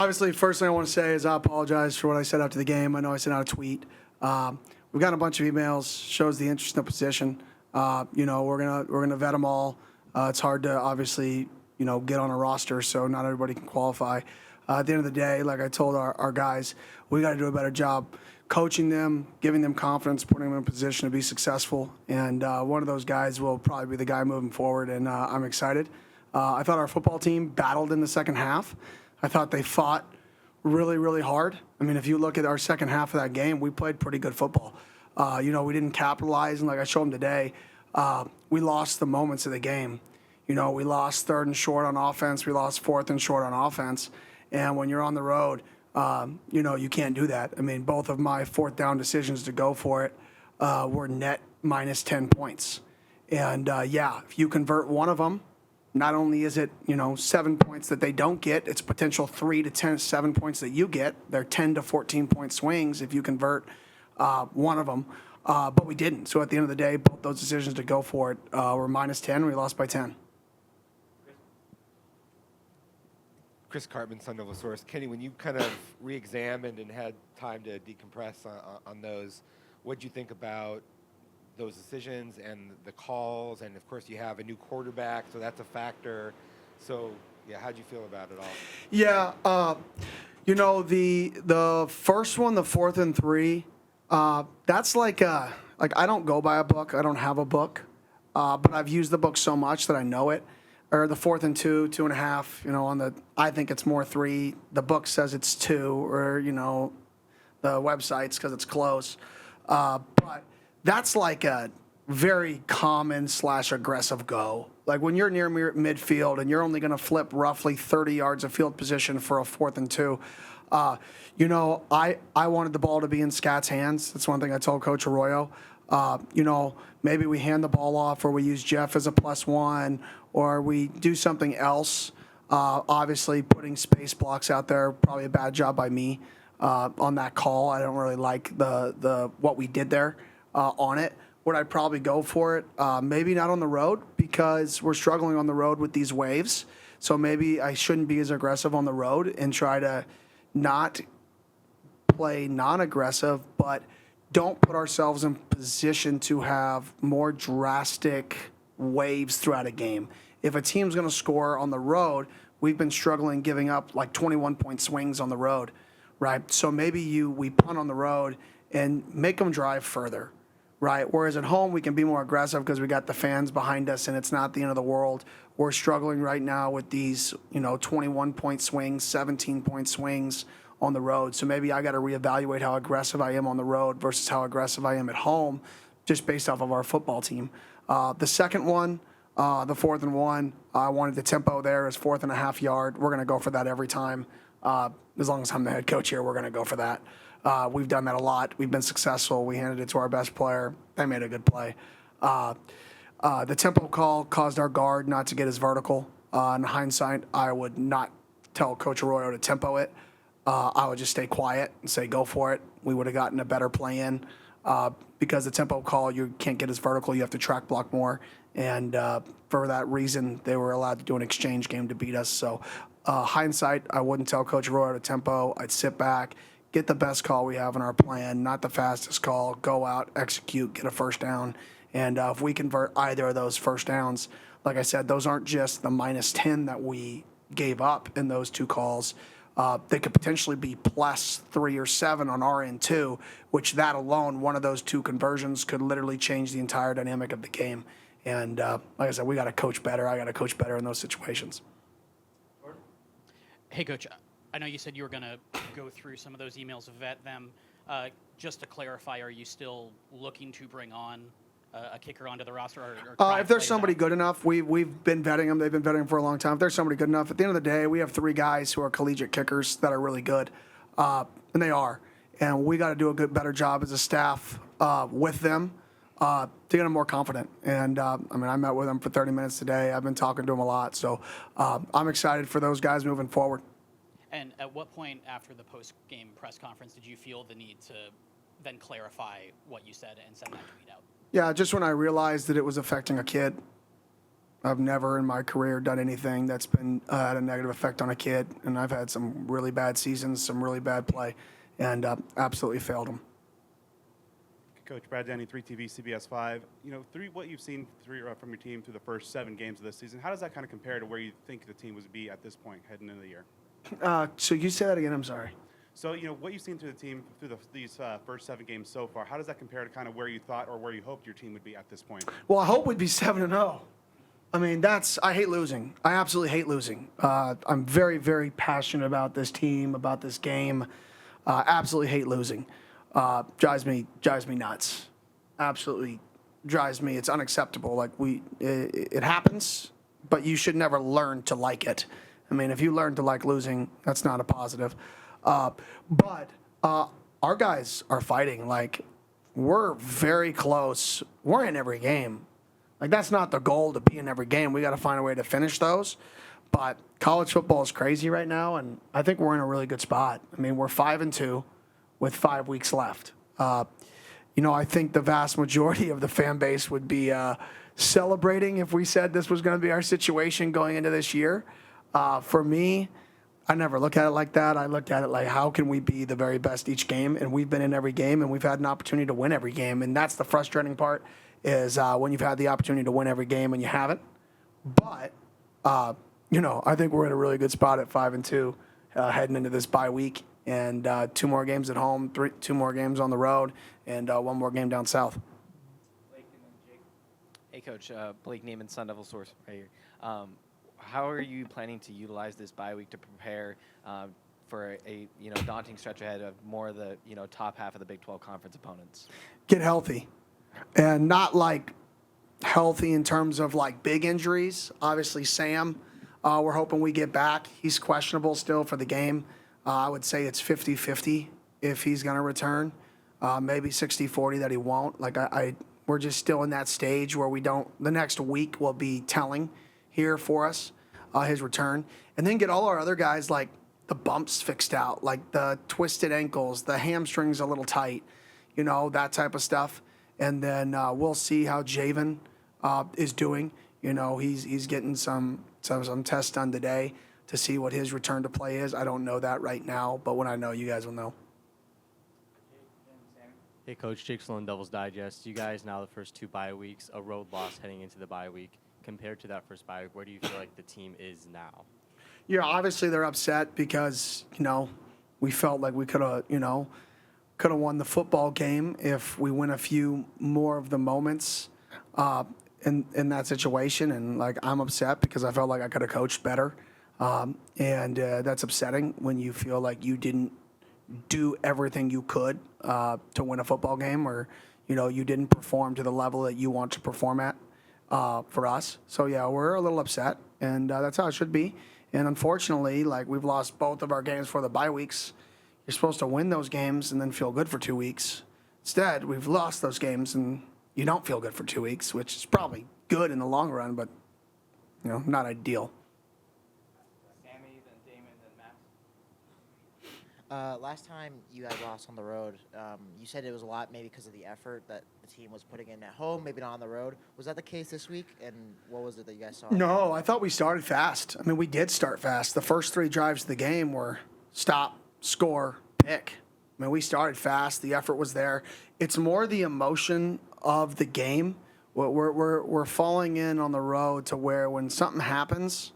Obviously, first thing I want to say is I apologize for what I said after the game. I know I sent out a tweet. We've got a bunch of emails, shows the interest in the position. We're gonna vet them all. It's hard to obviously get on a roster, so not everybody can qualify. At the end of the day, like I told our guys, we got to do a better job coaching them, giving them confidence, putting them in a position to be successful. And one of those guys will probably be the guy moving forward, and I'm excited. I thought our football team battled in the second half. I thought they fought really, really hard. I mean, if you look at our second half of that game, we played pretty good football. We didn't capitalize, and like I showed them today, we lost the moments of the game. We lost third and short on offense. We lost fourth and short on offense. And when you're on the road, you can't do that. I mean, both of my fourth down decisions to go for it were net minus 10 points. And, if you convert one of them, not only is it, 7 points that they don't get, it's potential 7 points that you get. They're 10 to 14 point swings if you convert one of them. But we didn't. So at the end of the day, both those decisions to go for it were minus 10. We lost by 10. Chris Cartman, Sun Nova Source. Kenny, when you kind of re-examined and had time to decompress on those, what did you think about those decisions and the calls? And, of course, you have a new quarterback, so that's a factor. So, how'd you feel about it all? Yeah, the first one, the 4th and 3, that's like I don't go by a book. I don't have a book, but I've used the book so much that I know it. Or the 4th and 2, 2.5. I think it's more 3. The book says it's 2, or the websites because it's close. But that's like a very common / aggressive go. Like when you're near midfield and you're only going to flip roughly 30 yards of field position for a 4th and 2. I wanted the ball to be in Scott's hands. That's one thing I told Coach Arroyo. Maybe we hand the ball off, or we use Jeff as a +1, or we do something else. Obviously, putting space blocks out there, probably a bad job by me on that call. I don't really like the what we did there on it. Would I probably go for it? Maybe not on the road, because we're struggling on the road with these waves. So maybe I shouldn't be as aggressive on the road and try to not play non-aggressive, but don't put ourselves in position to have more drastic waves throughout a game. If a team's going to score on the road, we've been struggling giving up like 21-point swings on the road, right? So maybe we punt on the road and make them drive further, right? Whereas at home, we can be more aggressive because we got the fans behind us and it's not the end of the world. We're struggling right now with these, 21-point swings, 17-point swings on the road. So maybe I got to reevaluate how aggressive I am on the road versus how aggressive I am at home, just based off of our football team. The second one, the 4th and 1, I wanted the tempo there as 4.5 yard. We're going to go for that every time. As long as I'm the head coach here, we're going to go for that. We've done that a lot. We've been successful. We handed it to our best player. They made a good play. The tempo call caused our guard not to get as vertical. In hindsight, I would not tell Coach Arroyo to tempo it. I would just stay quiet and say, go for it. We would have gotten a better play in because the tempo call, you can't get as vertical. You have to track block more. And for that reason, they were allowed to do an exchange game to beat us. So hindsight, I wouldn't tell Coach Arroyo to tempo. I'd sit back, get the best call we have in our plan, not the fastest call, go out, execute, get a first down. And if we convert either of those first downs, like I said, those aren't just the minus 10 that we gave up in those two calls. They could potentially be +3 or 7 on our end too, which that alone, one of those two conversions could literally change the entire dynamic of the game. And like I said, we got to coach better. I got to coach better in those situations. Hey, Coach, I know you said you were going to go through some of those emails, vet them. Just to clarify, are you still looking to bring on a kicker onto the roster? Or if there's somebody good enough, we've been vetting them. They've been vetting them for a long time. If there's somebody good enough, at the end of the day, we have 3 guys who are collegiate kickers that are really good, and they are. And we got to do a better job as a staff with them to get them more confident. And I met with them for 30 minutes today. I've been talking to them a lot, so I'm excited for those guys moving forward. And at what point after the post-game press conference did you feel the need to then clarify what you said and send that tweet out? Yeah, just when I realized that it was affecting a kid. I've never in my career done anything that's been had a negative effect on a kid, and I've had some really bad seasons, some really bad play, and absolutely failed them. Coach Brad Denny, 3TV, CBS 5. What you've seen from your team through the first 7 games of this season, how does that kind of compare to where you think the team would be at this point heading into the year? So you say that again? I'm sorry. So, what you've seen through the team through these first 7 games so far, how does that compare to kind of where you thought or where you hoped your team would be at this point? Well, I hope we'd be 7-0. I mean, I hate losing. I absolutely hate losing. I'm very, very passionate about this team, about this game. Absolutely hate losing. Drives me nuts. Absolutely drives me. It's unacceptable. Like it happens, but you should never learn to like it. I mean, if you learn to like losing, that's not a positive. But our guys are fighting. Like, we're very close. We're in every game. Like, that's not the goal to be in every game. We got to find a way to finish those. But college football is crazy right now, and I think we're in a really good spot. I mean, we're 5-2 with 5 weeks left. I think the vast majority of the fan base would be celebrating if we said this was going to be our situation going into this year. For me, I never look at it like that. I look at it like, how can we be the very best each game? And we've been in every game, and we've had an opportunity to win every game. And that's the frustrating part is when you've had the opportunity to win every game and you haven't. But, I think we're in a really good spot at 5-2 heading into this bye week. And 2 more games at home, 2 more games on the road, and 1 more game down south. Hey, Coach. Blake Neiman, Sun Devil Source, right here. How are you planning to utilize this bye week to prepare for a daunting stretch ahead of more of the top half of the Big 12 conference opponents? Get healthy, and not like healthy in terms of like big injuries. Obviously, Sam, we're hoping we get back. He's questionable still for the game. I would say it's 50-50 if he's going to return. Maybe 60-40 that he won't. Like we're just still in that stage where we don't. The next week will be telling here for us, his return, and then get all our other guys like the bumps fixed out, like the twisted ankles, the hamstrings a little tight, that type of stuff. And then we'll see how Javen is doing. He's getting some tests done today to see what his return to play is. I don't know that right now, but when I know, you guys will know. Hey, Coach, Jake Sloan, Devil's Digest. You guys now the first 2 bye weeks, a road loss heading into the bye week. Compared to that first bye week, where do you feel like the team is now? Yeah, obviously they're upset because, we felt like we could have won the football game if we win a few more of the moments in that situation. And, like, I'm upset because I felt like I could have coached better. And that's upsetting when you feel like you didn't do everything you could to win a football game, or you didn't perform to the level that you want to perform at for us. So yeah, we're a little upset, and that's how it should be. And unfortunately, like, we've lost both of our games for the bye weeks. You're supposed to win those games and then feel good for 2 weeks. Instead, we've lost those games and you don't feel good for 2 weeks, which is probably good in the long run, but not ideal. Last time you guys lost on the road, you said it was a lot maybe because of the effort that the team was putting in at home, maybe not on the road. Was that the case this week? And what was it that you guys saw? No, I thought we started fast. I mean, we did start fast. The first 3 drives of the game were stop, score, pick. I mean, we started fast. The effort was there. It's more the emotion of the game. We're falling in on the road to where when something happens,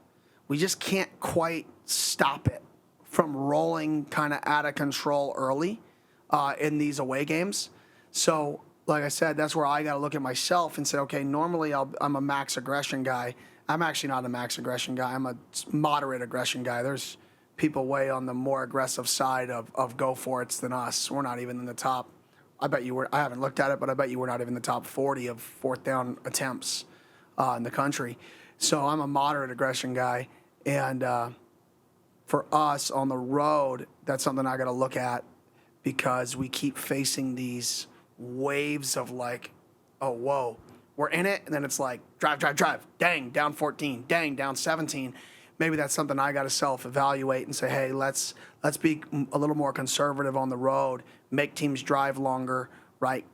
we just can't quite stop it from rolling kind of out of control early in these away games. So, like I said, that's where I got to look at myself and say, okay, normally I'm a max aggression guy. I'm actually not a max aggression guy. I'm a moderate aggression guy. There's people way on the more aggressive side of go for it's than us. We're not even in the top. I haven't looked at it, but I bet you we're not even in the top 40 of 4th down attempts in the country. So I'm a moderate aggression guy. And for us on the road, that's something I got to look at because we keep facing these waves of like, oh, whoa, we're in it. And then it's like, drive. Dang, down 14. Dang, down 17. Maybe that's something I got to self-evaluate and say, hey, let's be a little more conservative on the road, make teams drive longer, right?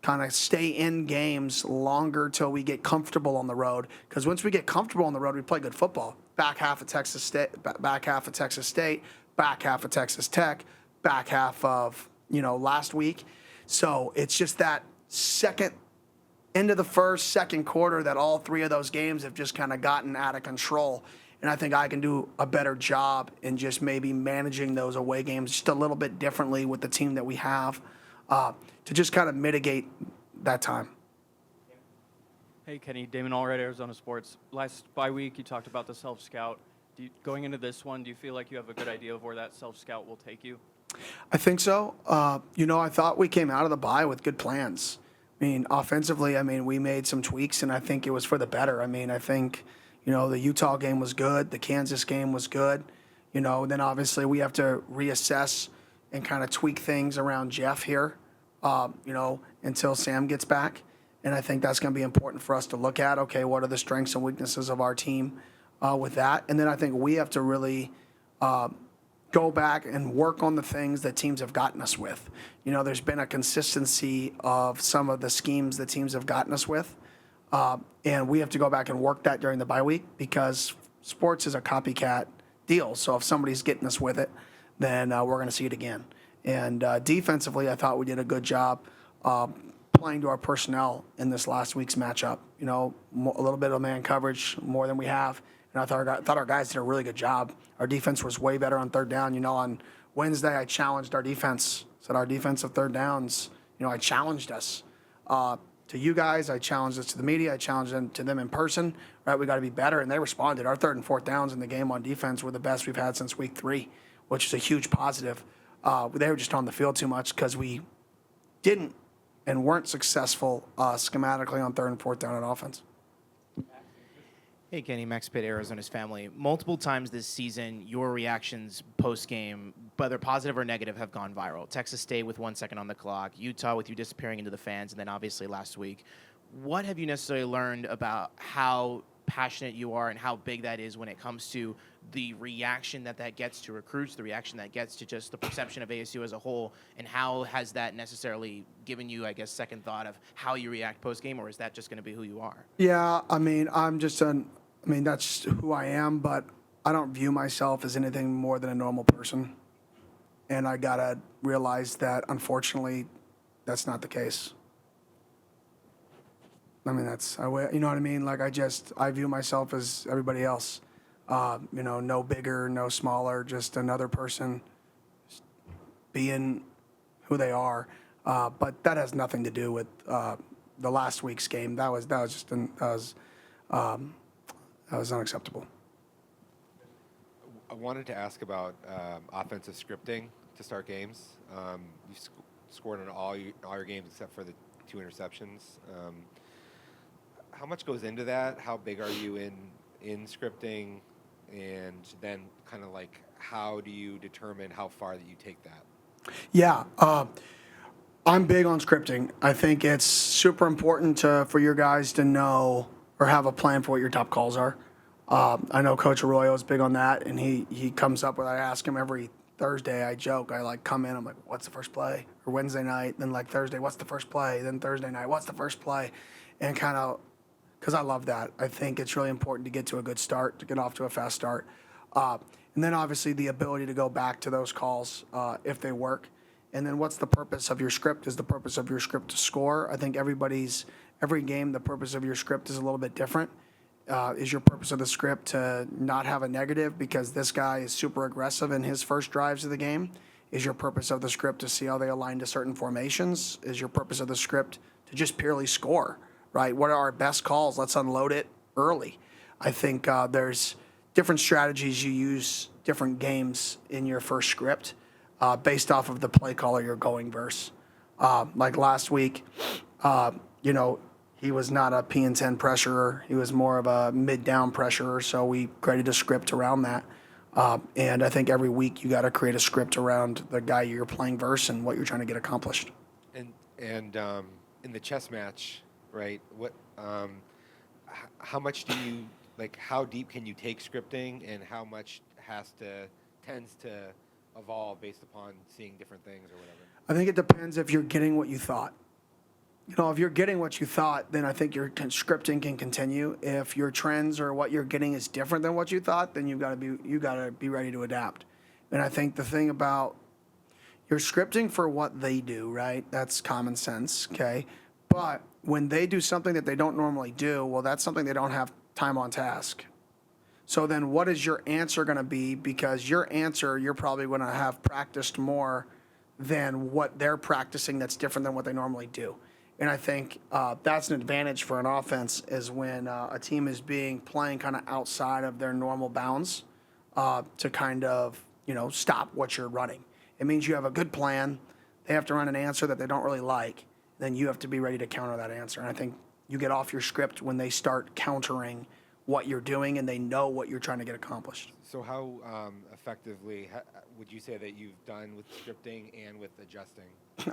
kind of stay in games longer till we get comfortable on the road. Because once we get comfortable on the road, we play good football. Back half of Texas State, back half of Texas State, back half of Texas Tech, back half of last week. So it's just that second end of the first, second quarter that all three of those games have just kind of gotten out of control. And I think I can do a better job in just maybe managing those away games just a little bit differently with the team that we have to just kind of mitigate that time. Hey, Kenny, Damon Allred, Arizona Sports. Last bye week, you talked about the Self-Scout. Going into this one, do you feel like you have a good idea of where that Self-Scout will take you? I think so. I thought we came out of the bye with good plans. I mean, offensively, we made some tweaks, and I think it was for the better. I think, the Utah game was good. The Kansas game was good. Then obviously we have to reassess and kind of tweak things around Jeff here, until Sam gets back. And I think that's going to be important for us to look at. Okay, what are the strengths and weaknesses of our team with that? And then I think we have to really go back and work on the things that teams have gotten us with. There's been a consistency of some of the schemes that teams have gotten us with. And we have to go back and work that during the bye week because sports is a copycat deal. So if somebody's getting us with it, then we're going to see it again. And defensively, I thought we did a good job playing to our personnel in this last week's matchup. A little bit of man coverage, more than we have. And I thought our guys did a really good job. Our defense was way better on third down. On Wednesday, I challenged our defense. Said our defensive third downs, I challenged us. To you guys, I challenged us to the media. I challenged them to them in person. Right, we got to be better, and they responded. Our third and fourth downs in the game on defense were the best we've had since week 3, which is a huge positive. They were just on the field too much because we didn't and weren't successful schematically on third and fourth down on offense. Hey, Kenny, Max Pitt, Arizona's family. Multiple times this season, your reactions post-game, whether positive or negative, have gone viral. Texas State with 1 second on the clock, Utah with you disappearing into the fans, and then obviously last week. What have you necessarily learned about how passionate you are and how big that is when it comes to the reaction that gets to recruits, the reaction that gets to just the perception of ASU as a whole, and how has that necessarily given you, I guess, second thought of how you react post-game, or is that just going to be who you are? Yeah, that's who I am, but I don't view myself as anything more than a normal person. And I got to realize that, unfortunately, that's not the case. You know what I mean? I view myself as everybody else. No bigger, no smaller, just another person being who they are. But that has nothing to do with the last week's game. That was unacceptable. I wanted to ask about offensive scripting to start games. You scored in all your games except for the 2 interceptions. How much goes into that? How big are you in scripting? And then kind of how do you determine how far that you take that? Yeah, I'm big on scripting. I think it's super important for your guys to know or have a plan for what your top calls are. I know Coach Arroyo is big on that, and he comes up with, I ask him every Thursday, I joke, I come in, I'm like, what's the first play? Or Wednesday night, then Thursday, what's the first play? Then Thursday night, what's the first play? And kind of, because I love that. I think it's really important to get to a good start, to get off to a fast start. And then obviously the ability to go back to those calls if they work. And then what's the purpose of your script? Is the purpose of your script to score? I think every game, the purpose of your script is a little bit different. Is your purpose of the script to not have a negative because this guy is super aggressive in his first drives of the game? Is your purpose of the script to see how they align to certain formations? Is your purpose of the script to just purely score, right? What are our best calls? Let's unload it early. I think there's different strategies you use, different games in your first script based off of the play caller you're going versus. Like last week, he was not a P&10 pressurer. He was more of a mid-down pressurer, so we created a script around that. And I think every week you got to create a script around the guy you're playing versus and what you're trying to get accomplished. And in the chess match, right? How much do you how deep can you take scripting, and how much tends to evolve based upon seeing different things or whatever? I think it depends if you're getting what you thought. if you're getting what you thought, then I think your scripting can continue. If your trends or what you're getting is different than what you thought, then you got to be ready to adapt. And I think the thing about you're scripting for what they do, right? That's common sense, okay? But when they do something that they don't normally do, well, that's something they don't have time on task. So then what is your answer going to be? Because your answer, you're probably going to have practiced more than what they're practicing that's different than what they normally do. And I think that's an advantage for an offense is when a team is playing kind of outside of their normal bounds to kind of, stop what you're running. It means you have a good plan. They have to run an answer that they don't really like. Then you have to be ready to counter that answer. And I think you get off your script when they start countering what you're doing and they know what you're trying to get accomplished. So how effectively would you say that you've done with scripting and with adjusting?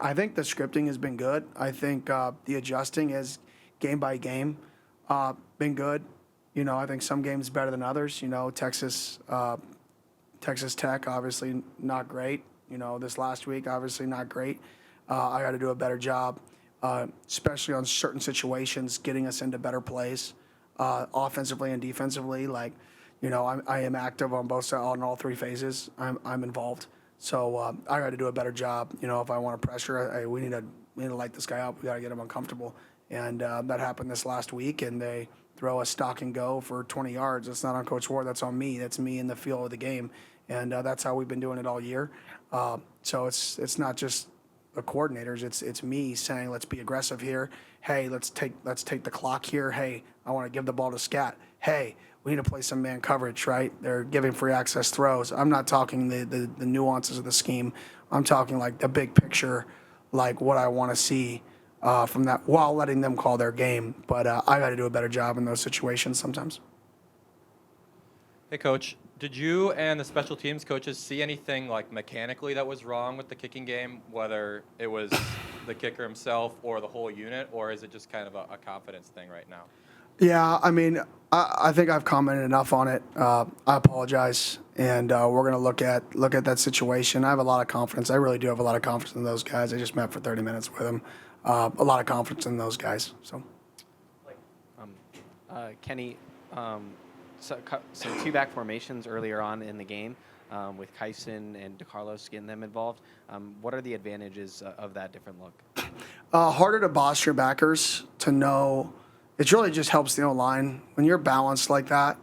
I think the scripting has been good. I think the adjusting is game by game been good. I think some games better than others. Texas Tech, obviously not great. This last week, obviously not great. I got to do a better job, especially on certain situations, getting us into better plays, offensively and defensively. I am active on both sides, on all three phases. I'm involved. So I got to do a better job. If I want to pressure, we need to light this guy up. We got to get him uncomfortable. And that happened this last week, and they throw a stock and go for 20 yards. That's not on Coach Ward. That's on me. That's me in the feel of the game. And that's how we've been doing it all year. So it's not just the coordinators. It's me saying, let's be aggressive here. Hey, let's take the clock here. Hey, I want to give the ball to Scat. Hey, we need to play some man coverage, right? They're giving free access throws. I'm not talking the nuances of the scheme. I'm talking like the big picture, like what I want to see from that while letting them call their game. But I got to do a better job in those situations sometimes. Hey, Coach. Did you and the special teams coaches see anything like mechanically that was wrong with the kicking game, whether it was the kicker himself or the whole unit, or is it just kind of a confidence thing right now? Yeah, I think I've commented enough on it. I apologize, and we're going to look at that situation. I have a lot of confidence. I really do have a lot of confidence in those guys. I just met for 30 minutes with them. A lot of confidence in those guys. So, Kenny, some two-back formations earlier on in the game with Kyson and DeCarlos getting them involved. What are the advantages of that different look? Harder to boss your backers to know. It really just helps the O-line. When you're balanced like that,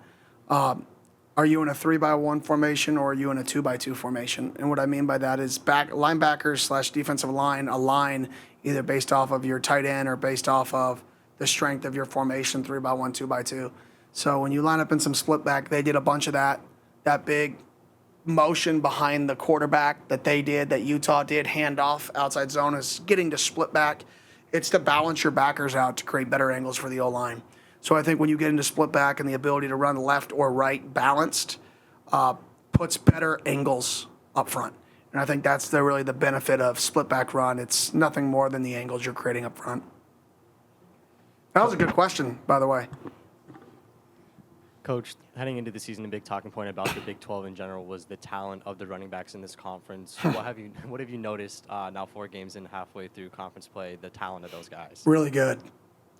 are you in a 3-by-1 formation or are you in a 2-by-2 formation? And what I mean by that is linebackers / defensive line align either based off of your tight end or based off of the strength of your formation, 3-by-1, 2-by-2. So when you line up in some split back, they did a bunch of that big motion behind the quarterback that they did, that Utah did, handoff, outside zone is getting to split back. It's to balance your backers out to create better angles for the O-line. So I think when you get into split back and the ability to run left or right balanced, puts better angles up front. And I think that's really the benefit of split back run. It's nothing more than the angles you're creating up front. That was a good question, by the way. Coach, heading into the season, a big talking point about the Big 12 in general was the talent of the running backs in this conference. What have you noticed now 4 games and halfway through conference play, the talent of those guys? Really good.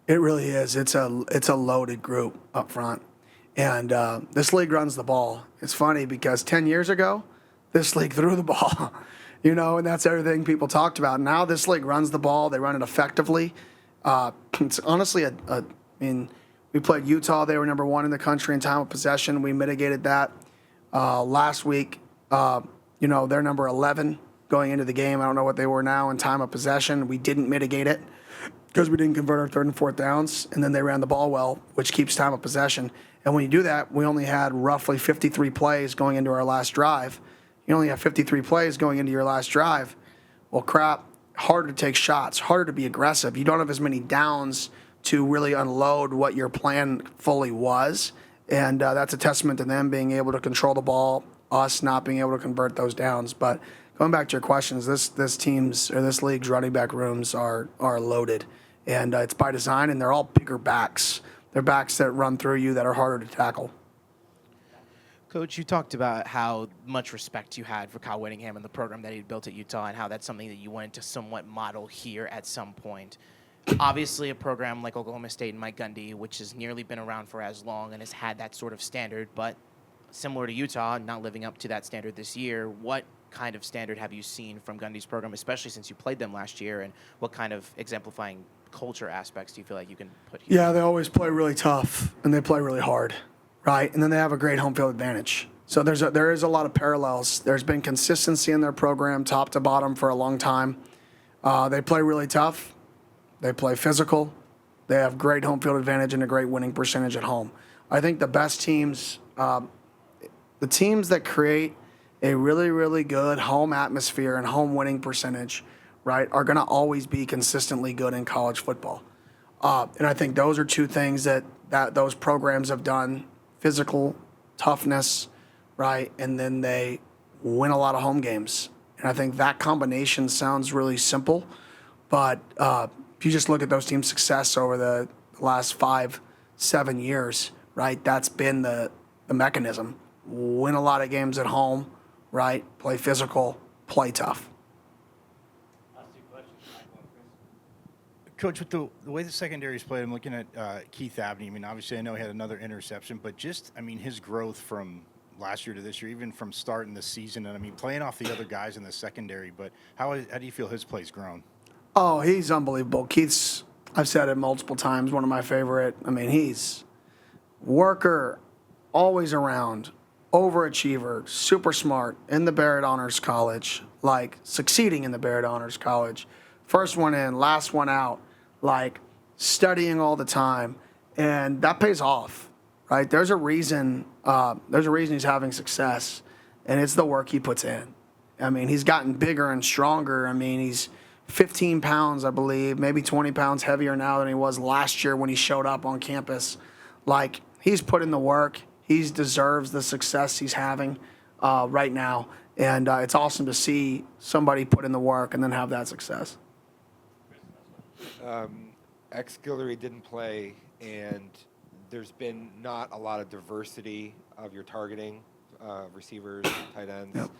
It really is. It's a loaded group up front. And this league runs the ball. It's funny because 10 years ago, this league threw the ball, and that's everything people talked about. Now this league runs the ball. They run it effectively. It's honestly we played Utah. They were number 1 in the country in time of possession. We mitigated that. Last week, they're number 11 going into the game. I don't know what they were now in time of possession. We didn't mitigate it because we didn't convert our 3rd and 4th downs, and then they ran the ball well, which keeps time of possession. And when you do that, we only had roughly 53 plays going into our last drive. You only have 53 plays going into your last drive. Well, crap, harder to take shots, harder to be aggressive. You don't have as many downs to really unload what your plan fully was. And that's a testament to them being able to control the ball, us not being able to convert those downs. But going back to your questions, this league's running back rooms are loaded. And it's by design, and they're all bigger backs. They're backs that run through you that are harder to tackle. Coach, you talked about how much respect you had for Kyle Whittingham and the program that he built at Utah and how that's something that you wanted to somewhat model here at some point. Obviously, a program like Oklahoma State and Mike Gundy, which has nearly been around for as long and has had that sort of standard, but similar to Utah, not living up to that standard this year. What kind of standard have you seen from Gundy's program, especially since you played them last year, and what kind of exemplifying culture aspects do you feel like you can put here? Yeah, they always play really tough and they play really hard, right? And then they have a great home field advantage. So there is a lot of parallels. There's been consistency in their program, top to bottom, for a long time. They play really tough. They play physical. They have great home field advantage and a great winning percentage at home. I think the best teams, the teams that create a really, really good home atmosphere and home winning percentage, right, are going to always be consistently good in college football. And I think those are two things that those programs have done: physical toughness, right, and then they win a lot of home games. And I think that combination sounds really simple, but if you just look at those teams' success over the last 5-7 years, right, that's been the mechanism. Win a lot of games at home, right, play physical, play tough. Coach, with the way the secondary's played, I'm looking at Keith Abney. I mean, obviously, I know he had another interception, but just, I mean, his growth from last year to this year, even from starting the season, and I mean, playing off the other guys in the secondary, but how do you feel his play's grown? Oh, he's unbelievable. Keith's, I've said it multiple times, one of my favorite. I mean, he's worker, always around, overachiever, super smart, in the Barrett Honors College, like succeeding in the Barrett Honors College. First one in, last one out, like studying all the time. And that pays off, right? There's a reason he's having success, and it's the work he puts in. I mean, he's gotten bigger and stronger. I mean, he's 15 pounds, I believe, maybe 20 pounds heavier now than he was last year when he showed up on campus. Like, he's put in the work. He deserves the success he's having right now. And it's awesome to see somebody put in the work and then have that success. Ex-Guillory didn't play, and there's been not a lot of diversity of your targeting, receivers, tight ends. Yep.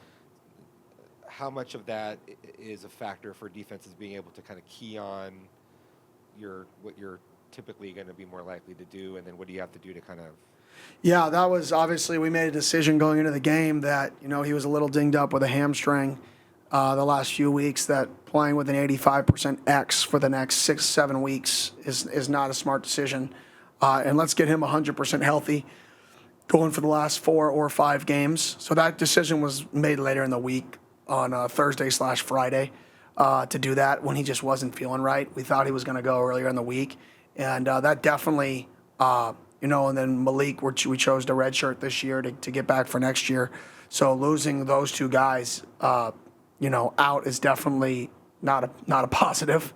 How much of that is a factor for defenses being able to kind of key on what you're typically going to be more likely to do, and then what do you have to do to kind of? Yeah, that was obviously, we made a decision going into the game that, you know, he was a little dinged up with a hamstring the last few weeks, that playing with an 85% X for the next 6-7 weeks is not a smart decision. And let's get him 100% healthy going for the last 4 or 5 games. So that decision was made later in the week on Thursday/Friday to do that when he just wasn't feeling right. We thought he was going to go earlier in the week. And that definitely, you know, and then Malik, we chose to redshirt this year to get back for next year. So losing those two guys, you know, out is definitely not a positive,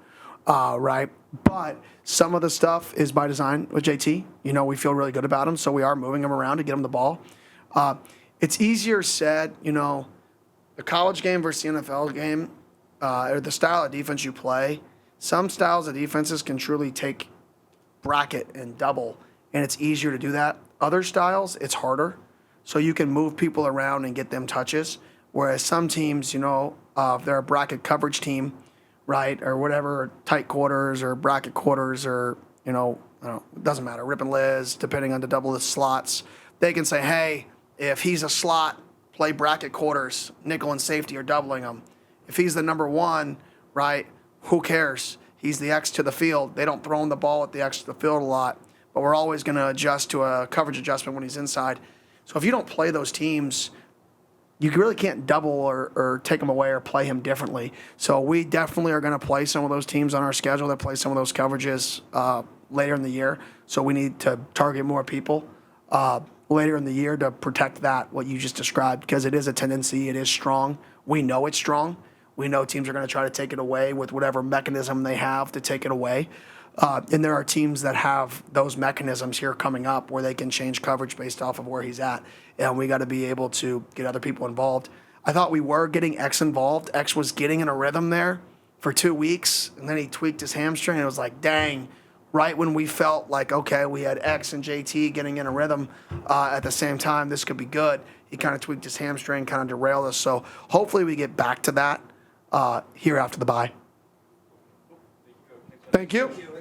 right? But some of the stuff is by design with JT. You know, we feel really good about him, so we are moving him around to get him the ball. It's easier said, you know, the college game versus the NFL game, or the style of defense you play. Some styles of defenses can truly take bracket and double, and it's easier to do that. Other styles, it's harder. So you can move people around and get them touches. Whereas some teams, you know, if they're a bracket coverage team, right, or whatever, tight quarters or bracket quarters or, you know, I don't know, it doesn't matter, Rip and Liz, depending on the double the slots, they can say, hey, if he's a slot, play bracket quarters, nickel and safety are doubling him. If he's the number one, right, who cares? He's the X to the field. They don't throw him the ball at the X to the field a lot, but we're always going to adjust to a coverage adjustment when he's inside. So if you don't play those teams, you really can't double or take him away or play him differently. So we definitely are going to play some of those teams on our schedule that play some of those coverages later in the year. So we need to target more people later in the year to protect that, what you just described, because it is a tendency. It is strong. We know it's strong. We know teams are going to try to take it away with whatever mechanism they have to take it away. And there are teams that have those mechanisms here coming up where they can change coverage based off of where he's at. And we got to be able to get other people involved. I thought we were getting X involved. X was getting in a rhythm there for 2 weeks, and then he tweaked his hamstring, and it was like, dang, right when we felt like, okay, we had X and JT getting in a rhythm at the same time, this could be good. He kind of tweaked his hamstring, kind of derailed us. So hopefully we get back to that here after the bye. Thank you.